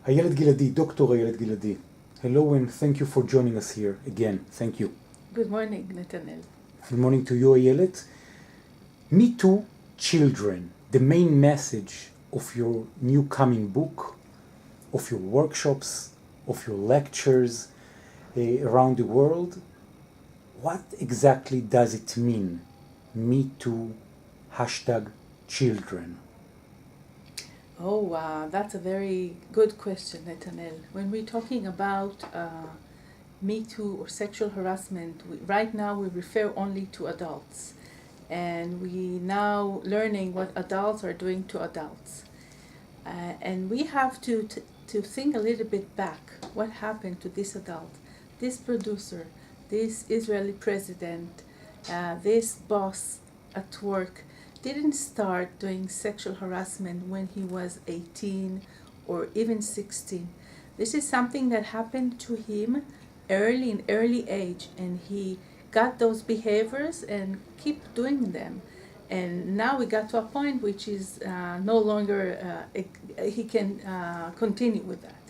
Ayelet Giladi, Dr. Ayelet Giladi. Hello and thank you for joining us here again. Thank you. Good morning, Netanel. Good morning to you, Ayelet. Me Too, Children, the main message of your new coming book, of your workshops, of your lectures around the world. What exactly does it mean? Me Too, #children. Oh, that's a very good question, Netanel. When we're talking about Me Too or sexual harassment, right now we refer only to adults. And we now learning what adults are doing to adults. And we have to think a little bit back. What happened to this adult, this producer, this Israeli president, this boss at work didn't start doing sexual harassment when he was 18 or even 16. This is something that happened to him in early age, and he got those behaviors and keep doing them. And now we got to a point which is no longer, he can continue with that.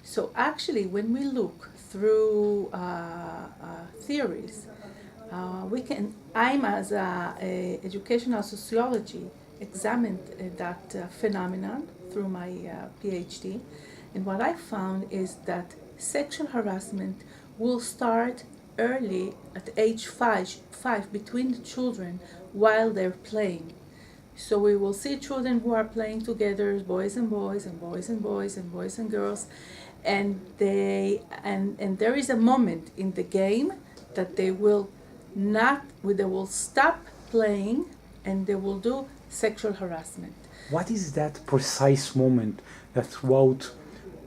So actually, when we look through theories, I'm as a educational sociology examined that phenomenon through my PhD, and what I found is that sexual harassment will start early at age five between the children while they're playing. So we will see children who are playing together, boys and boys and boys and boys and boys and girls, and there is a moment in the game that they will stop playing and they will do sexual harassment. What is that precise moment that throughout,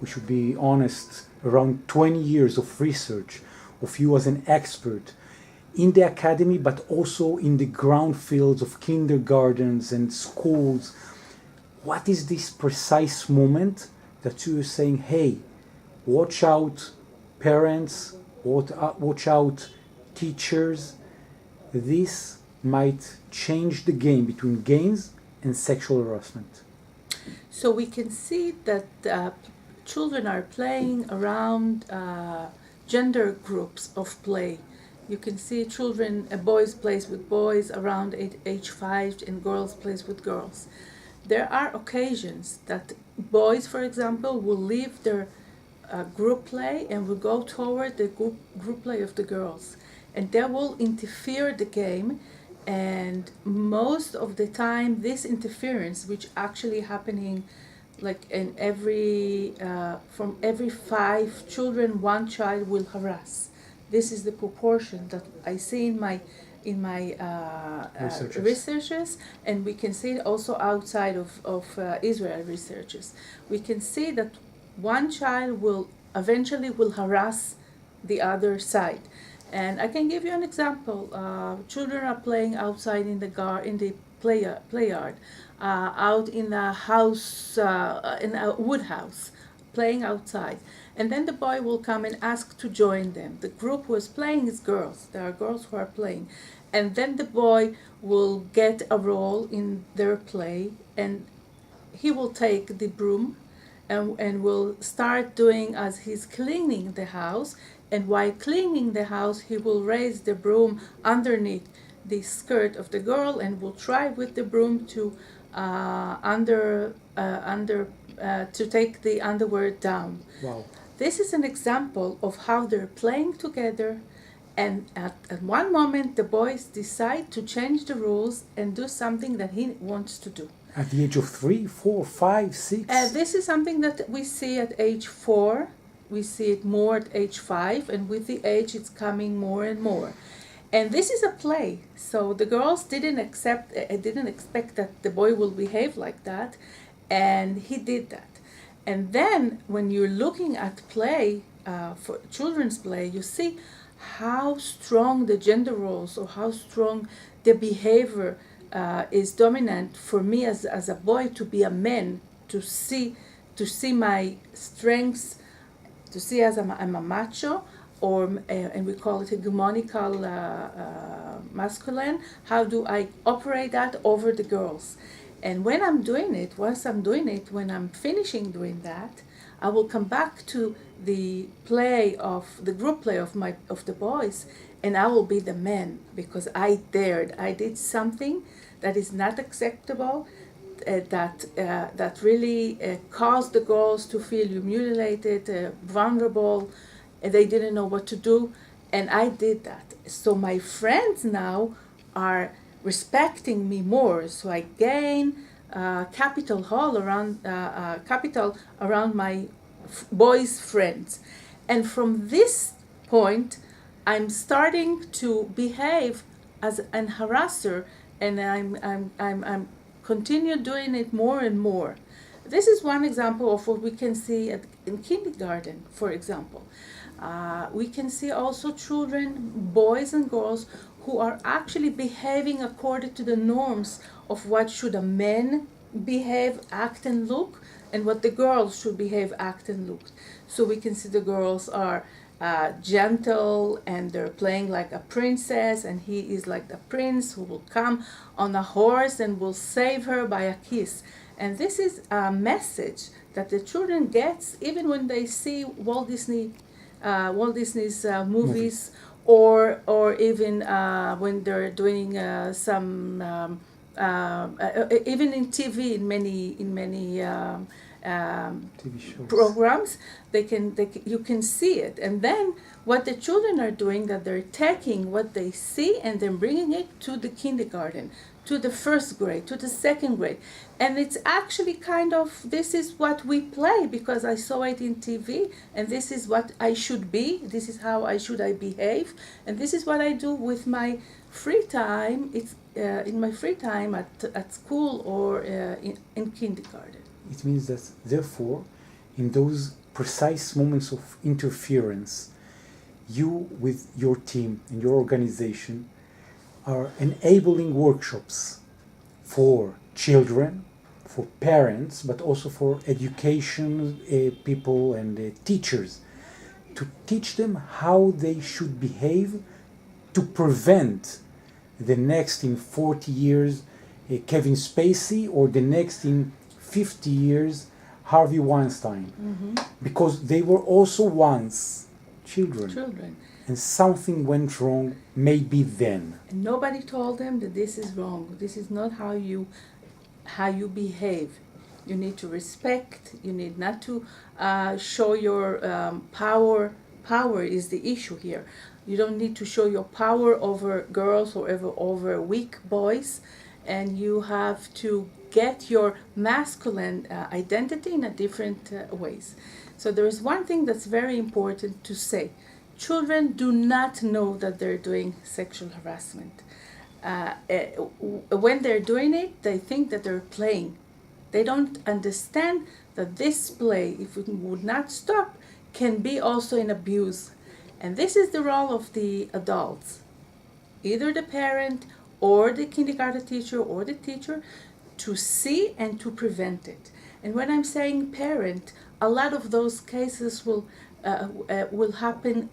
we should be honest, around 20 years of research of you as an expert in the academy, but also in the ground fields of kindergartens and schools, what is this precise moment that you are saying, hey, watch out parents, watch out teachers, this might change the game between games and sexual harassment? So we can see that children are playing around gender groups of play. You can see children, boys plays with boys around age 5 and girls plays with girls. There are occasions that boys, for example, will leave their group play and will go toward the group play of the girls. And they will interfere the game, and most of the time this interference, which actually happening like in from every 5 children, 1 child will harass. This is the proportion that I see in my researches, and we can see it also outside of Israel researches. We can see that 1 child will eventually harass the other side. And I can give you an example. Children are playing outside in the play yard, out in the house, in a wood house, playing outside. And then the boy will come and ask to join them. The group who is playing is girls. There are girls who are playing. And then the boy will get a role in their play, and he will take the broom and will start doing as he's cleaning the house. And while cleaning the house, he will raise the broom underneath the skirt of the girl and will try with the broom to to take the underwear down. Wow. This is an example of how they're playing together, and at one moment the boys decide to change the rules and do something that he wants to do. At the age of 3, 4, 5, 6? This is something that we see at age 4. We see it more at age 5, and with the age it's coming more and more. And this is a play, so the girls didn't expect that the boy will behave like that, and he did that. And then when you're looking at play, for children's play, you see how strong the gender roles or how strong the behavior is dominant for me as a boy to be a man, to see my strengths, to see as I'm a macho, or and we call it hegemonical masculine. How do I operate that over the girls? And when I'm doing it, when I'm finishing doing that, I will come back to the group play of the boys, and I will be the man because I dared. I did something that is not acceptable, that really caused the girls to feel humiliated, vulnerable, and they didn't know what to do, and I did that. So my friends now are respecting me more. So I gain capital around my boys' friends, and from this point, I'm starting to behave as an harasser, and I'm continue doing it more and more. This is one example of what we can see in kindergarten, for example. We can see also children, boys and girls, who are actually behaving according to the norms of what should a man behave, act, and look, and what the girls should behave, act, and look. So we can see the girls are gentle and they're playing like a princess, and he is like the prince who will come on a horse and will save her by a kiss. And this is a message that the children gets even when they see Walt Disney's movies, or even when they're doing some even in TV, in many TV shows, programs, you can see it. And then what the children are doing, that they're taking what they see and then bringing it to the kindergarten, to the first grade, to the second grade. And it's actually kind of, this is what we play because I saw it in TV, and this is what I should be, this is how I behave, and this is what I do with my free time. It's in my free time at school or in kindergarten. It means that, therefore, in those precise moments of interference, you with your team and your organization are enabling workshops for children, for parents, but also for education people and teachers, to teach them how they should behave to prevent the next in 40 years Kevin Spacey, or the next in 50 years Harvey Weinstein. Mm-hmm. Because they were also once children. And something went wrong, maybe then. And nobody told them that this is wrong. This is not how you behave. You need to respect. You need not to show your power. Power is the issue here. You don't need to show your power over girls or over weak boys. And you have to get your masculine identity in a different ways. So there is one thing that's very important to say. Children do not know that they're doing sexual harassment. When they're doing it, they think that they're playing. They don't understand that this play, if it would not stop, can be also an abuse. And this is the role of the adults, either the parent or the kindergarten teacher or the teacher, to see and to prevent it. And when I'm saying parent, a lot of those cases will happen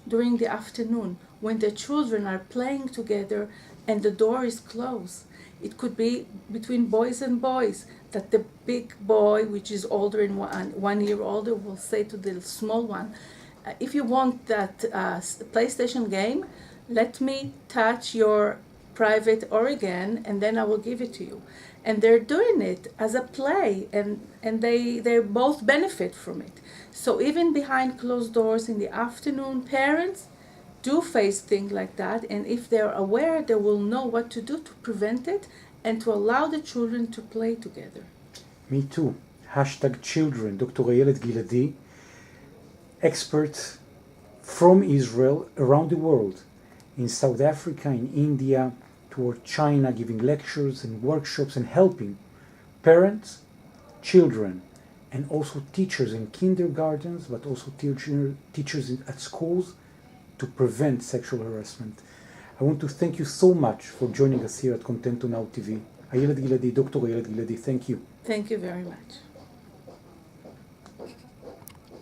during the afternoon when the children are playing together and the door is closed. It could be between boys and boys, that the big boy, which is older and 1 year older, will say to the small one, if you want that PlayStation game, let me touch your private organ and then I will give it to you. And they're doing it as a play, and they both benefit from it. So even behind closed doors in the afternoon, parents do face things like that, and if they're aware, they will know what to do to prevent it and to allow the children to play together. Me too. #children. Dr. Ayelet Giladi, expert from Israel around the world, in South Africa, in India, toward China, giving lectures and workshops and helping parents, children, and also teachers in kindergartens, but also teachers at schools, to prevent sexual harassment. I want to thank you so much for joining us here at Contento Now TV. Ayelet Giladi, Dr. Ayelet Giladi, thank you. Thank you very much.